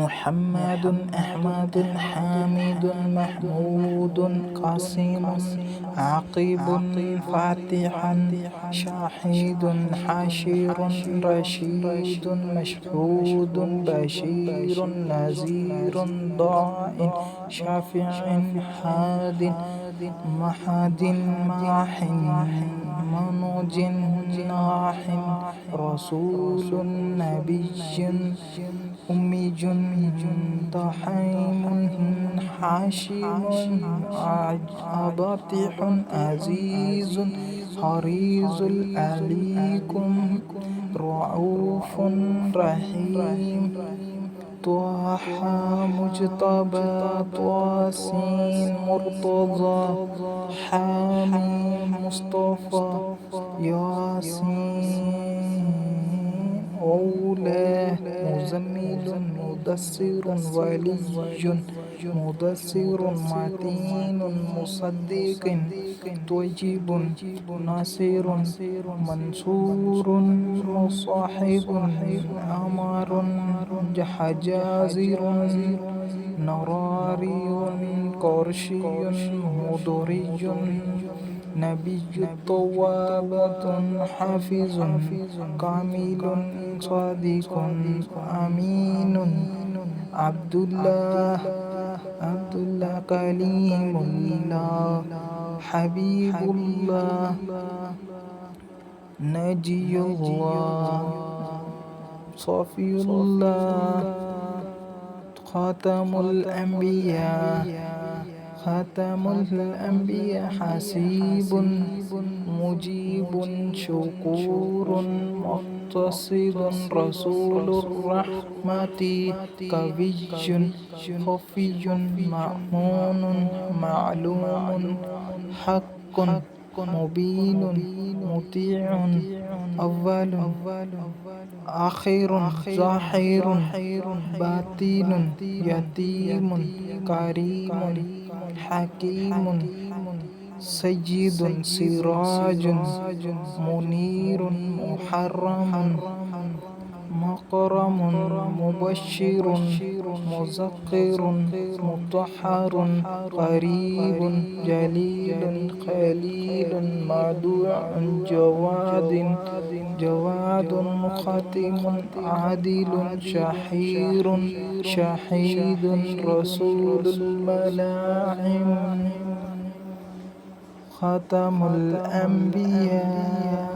محمد أحمد حامد محمود قاسم عقيب فاتحا شاهد حاشر رشيد مشهود بشير نذير ضاع شافع هاد محد ماح منوج ناح رسول نبي أمي ضحيم حاشم أبطح عزيز حريص عليكم رؤوف رحيم طه مجتبى طاسين مرتضى حاميم مصطفى ياسين أولى مزمل مدثر ولي مدثر متين مصدق طيب ناصر منصور مصاحب أمر حجازر نراري قرشي مدرج نبي طوابة حافظ كامل صادق أمين عبد الله كليم الله حبيب الله نجي الله صفي الله خاتم الأنبياء حسيب مجيب شكور مقتصد رسول الرحمة كوي خفي مأمون معلوم حق مبين مطيع أول آخر ظاهر باطن يتيم كريم حكيم سيد سراج منير محرم مكرم مبشر مذكر مطهر قريب جليل خليل مدوع جواد خاتم عادل شهيد رسول الملاحم خاتم الأنبياء